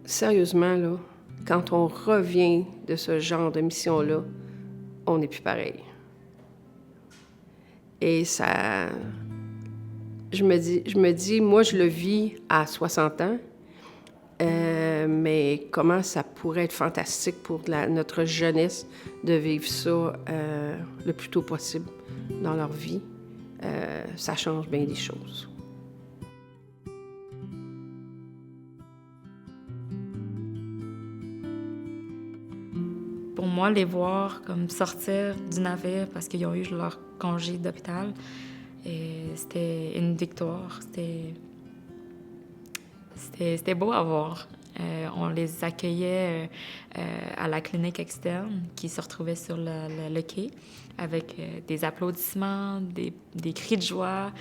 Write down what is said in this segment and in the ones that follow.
Sérieusement, là, quand on revient de ce genre de mission-là, on n'est plus pareil. Et ça... Je me dis, moi, je le vis à 60 ans, mais comment ça pourrait être fantastique pour notre jeunesse de vivre ça le plus tôt possible dans leur vie. Ça change bien des choses. Pour moi, les voir comme sortir du navire parce qu'ils ont eu leur congé d'hôpital, c'était une victoire. C'était beau à voir. On les accueillait à la clinique externe qui se retrouvait sur le quai avec des applaudissements, des cris de joie.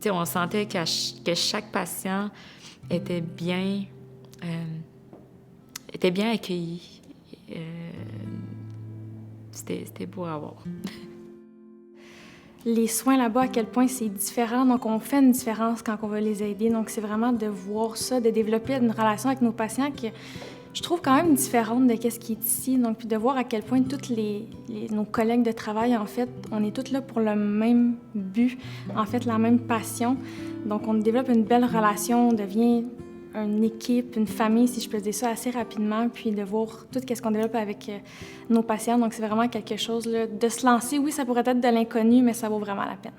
On sentait que chaque patient était bien accueilli. C'était beau à voir. Les soins là-bas, à quel point c'est différent. Donc, on fait une différence quand on va les aider. Donc, c'est vraiment de voir ça, de développer une relation avec nos patients que je trouve quand même différente de ce qui est ici. Donc, puis de voir à quel point tous nos collègues de travail, en fait, on est tous là pour le même but, en fait, la même passion. Donc, on développe une belle relation, on devient une équipe, une famille, si je peux dire ça, assez rapidement, puis de voir tout ce qu'on développe avec nos patients. Donc, c'est vraiment quelque chose là, de se lancer. Oui, ça pourrait être de l'inconnu, mais ça vaut vraiment la peine.